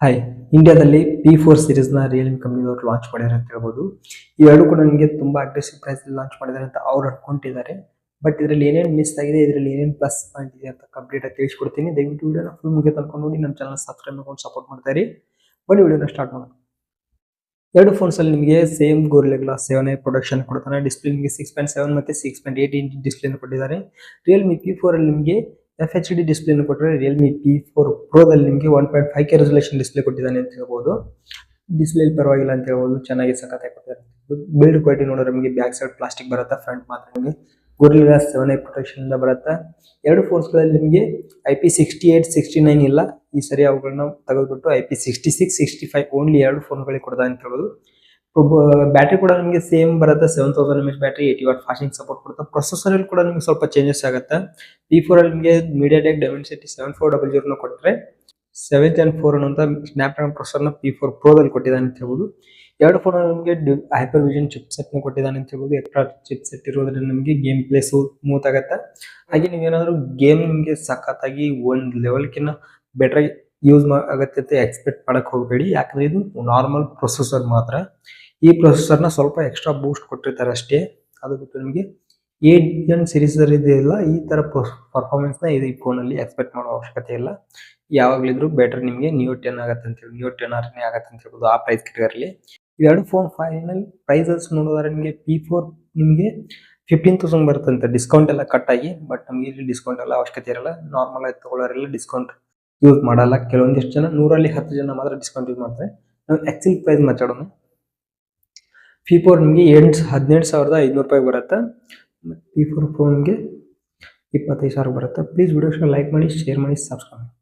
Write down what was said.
Hi, ಇಂಡಿಯಾದಲ್ಲಿ P4 ಸೀರೀಸ್ನ Realme ಕಂಪ್ನಿದವರು launch ಮಾಡಿದ್ದಾರೆ ಅಂತ ಹೇಳ್ಬೋದು. ಇವೆರಡು ಕೂಡ ನಿಮಗೆ ತುಂಬಾ ಅಗ್ರೆಸಿವ್ ಪ್ರೈಸ್ ಲಾಂಚ್ ಮಾಡಿದ್ದಾರೆ ಅಂತ ಅವ್ರು ಅನ್ಕೊಂಡಿದ್ದಾರೆ. ಬಟ್ ಇದರಲ್ಲಿ ಏನೇನು ಮಿಸ್ ಆಗಿದೆ, ಇದರಲ್ಲಿ ಏನೇನು ಪ್ಲಸ್ ಪಾಯಿಂಟ್ ಇದೆ ಅಂತ ಕಂಪ್ಲೀಟ್ ಆಗಿ ತಿಳಿಸ್ಕೊಡ್ತೀನಿ. ದಯವಿಟ್ಟು ವಿಡಿಯೋನ ಫುಲ್ ಮುಗಿಯ ತನಕ ನೋಡಿ ನಮ್ಮ ಚಾನಲ್ ಸಬ್ಸ್ಕ್ರೈಬ್ ಮಾಡ್ಕೊಂಡು ಸಪೋರ್ಟ್ ಮಾಡ್ತಾ ಇರಿ. ಬನ್ನಿ ವಿಡಿಯೋನ ಸ್ಟಾರ್ಟ್ ಮಾಡೋಣ. ಎರಡು ಫೋನ್ಸ್ ಅಲ್ಲಿ ನಿಮಗೆ same gorilla glass 7i production ಕೊಡ್ತಾನೆ. ಡಿಸ್ಪ್ಲೇ ನಿಮಗೆ 6.7 ಮತ್ತೆ 6.8 ಇಂಚ್ ಡಿಸ್ಪ್ಲೇ ಕೊಟ್ಟಿದ್ದಾರೆ. ರಿಯಲ್ಮಿ P4 ಅಲ್ಲಿ ನಿಮಗೆ FHD ಡಿಸ್ಪ್ಲೇ ಕೊಟ್ಟರೆ, ರಿಯಲ್ಮಿ P4 Pro ದಲ್ಲಿ ನಿಮಗೆ 1.5K ರೆಸಲ್ಯೂಷನ್ ಡಿಸ್ಪ್ಲೇ ಕೊಟ್ಟಿದ್ದಾನೆ ಅಂತ ಹೇಳ್ಬೋದು. ಡಿಸ್ಪ್ಲೇ ಪರವಾಗಿಲ್ಲ ಅಂತ ಹೇಳ್ಬೋದು, ಚೆನ್ನಾಗಿ ಸಖತ್ತಾಗಿ ಕೊಟ್ಟಿದ್ದಾರೆ. ಬಿಲ್ಡ್ ಕ್ವಾಲಿಟಿ ನೋಡಿದ್ರೆ ನಿಮಗೆ ಬ್ಯಾಕ್ ಸೈಡ್ ಪ್ಲಾಸ್ಟಿಕ್ ಬರುತ್ತೆ, ಫ್ರಂಟ್ ಮಾತ್ರ ನಿಮಗೆ ಗೋರಿಲ್ಲಾ ಗ್ಲಾಸ್ 7i ಪ್ರೊಟೆಕ್ಷನ್ ಇಂದ ಬರುತ್ತೆ. ಎರಡು ಫೋನ್ಸ್ಗಳಲ್ಲಿ ನಿಮಗೆ IP68 69 ಇಲ್ಲ, ಈ ಸರಿ ಅವುಗಳನ್ನ ತೆಗೆದುಬಿಟ್ಟು IP66 65 ಓನ್ಲಿ ಎರಡು ಫೋನ್ಗಳಿಗೆ ಕೊಡ್ತಾ ಅಂತ ಹೇಳ್ಬೋದು. ಬ್ಯಾಟ್ರಿ ಕೂಡ ನಿಮಗೆ ಸೇಮ್ ಬರುತ್ತೆ, 7000 mAh battery, 80 what fasting support ಕೊಡುತ್ತೆ. ಪ್ರೊಸೆಸರ್ ಅಲ್ಲಿ ಕೂಡ ನಿಮಗೆ ಸ್ವಲ್ಪ ಚೇಂಜಸ್ ಆಗುತ್ತೆ. P4 ಅಲ್ಲಿ ನಿಮಗೆ MediaTek Dimensity 7400 ಕೊಟ್ಟರೆ 7th Gen 4 ಅನ್ನುವಂತ ಸ್ನ್ಯಾಪ್ಡ್ರಾಗನ್ ಪ್ರೊಸೆಸರ್ ನ P4 Pro ದಲ್ಲಿ ಕೊಟ್ಟಿದ್ದಾನೆ ಅಂತ ಹೇಳ್ಬೋದು. ಎರಡು ಫೋನ್ ನಿಮಗೆ ಹೈಪರ್ ವಿಷನ್ ಚಿಪ್ ಸೆಟ್ ನ ಕೊಟ್ಟಿದ್ದಾನೆ ಅಂತ ಹೇಳ್ಬೋದು. ಎಕ್ಸ್ಟ್ರಾ ಚಿಪ್ ಸೆಟ್ ಇರೋದ್ರಿಂದ ನಿಮಗೆ ಗೇಮ್ ಪ್ಲೇ ಸ್ಮೂತ್ ಆಗುತ್ತೆ. ಹಾಗೆ ನೀವೇನಾದ್ರೂ ಗೇಮ್ ನಿಮಗೆ ಸಖತ್ತಾಗಿ ಒಂದು ಲೆವೆಲ್ಕಿನ್ನ ಬೆಟರ್ ಯೂಸ್ ಆಗುತ್ತೆ ಅಂತ ಎಕ್ಸ್ಪೆಕ್ಟ್ ಮಾಡಕ್ ಹೋಗಬೇಡಿ, ಯಾಕಂದ್ರೆ ಇದು ನಾರ್ಮಲ್ ಪ್ರೊಸೆಸರ್ ಮಾತ್ರ. ಈ ಪ್ರೊಸೆಸರ್ನ ಸ್ವಲ್ಪ ಎಕ್ಸ್ಟ್ರಾ ಬೂಸ್ಟ್ ಕೊಟ್ಟಿರ್ತಾರೆ ಅಷ್ಟೇ. ಅದು ಬಿಟ್ಟು ನಿಮಗೆ 8 Gen ಸೀರೀಸ್ ಇದೆಯಲ್ಲ, ಈ ತರ ಪರ್ಫಾರ್ಮೆನ್ಸ್ ನ ಈ ಫೋನ್ ಅಲ್ಲಿ ಎಕ್ಸ್ಪೆಕ್ಟ್ ಮಾಡೋ ಅವಶ್ಯಕತೆ ಇಲ್ಲ. ಯಾವಾಗಲಿದ್ರು ಬೆಟರ್ ನಿಮಗೆ Neo 10 ಆಗತ್ತೆ ಅಂತ ಹೇಳಿ, Neo 10R ಆಗತ್ತೆ ಅಂತ ಹೇಳ್ಬೋದು ಆ ಪ್ರೈಸ್ ಕ್ಯಾಟಗರಿಯಲ್ಲಿ. ಇವೆರಡು ಫೋನ್ ಫೈನಲ್ ಪ್ರೈಸಸ್ ನೋಡಿದ್ರೆ ನಿಮಗೆ P4 ನಿಮಗೆ 15,000 ಬರುತ್ತಂತೆ, ಡಿಸ್ಕೌಂಟ್ ಎಲ್ಲ ಕಟ್ ಆಗಿ. ಬಟ್ ನಮಗೆ ಇಲ್ಲಿ ಡಿಸ್ಕೌಂಟ್ ಎಲ್ಲ ಅವಶ್ಯಕತೆ ಇರಲ್ಲ, ನಾರ್ಮಲ್ ಆಗಿ ತಗೊಳ್ಳೋರೆಲ್ಲ ಡಿಸ್ಕೌಂಟ್ ಯೂಸ್ ಮಾಡಲ್ಲ. ಕೆಲವೊಂದಿಷ್ಟು ಜನ 100ರಲ್ಲಿ 10 ಜನ ಮಾತ್ರ ಡಿಸ್ಕೌಂಟ್ ಯೂಸ್ ಮಾಡ್ತಾರೆ. ನಾವು ಆಕ್ಚುಲ್ ಪ್ರೈಸ್ ಮಾತಾಡೋಣ. P4 ನಿಮಗೆ 17,500 ರೂಪಾಯಿ ಬರುತ್ತೆ. P4 ಫೋನ್ಗೆ 25,000 ಬರುತ್ತೆ. ಪ್ಲೀಸ್ ವಿಡಿಯೋಸ್ನ ಲೈಕ್ ಮಾಡಿ, ಶೇರ್ ಮಾಡಿ, ಸಬ್ಸ್ಕ್ರೈಬ್ ಮಾಡಿ.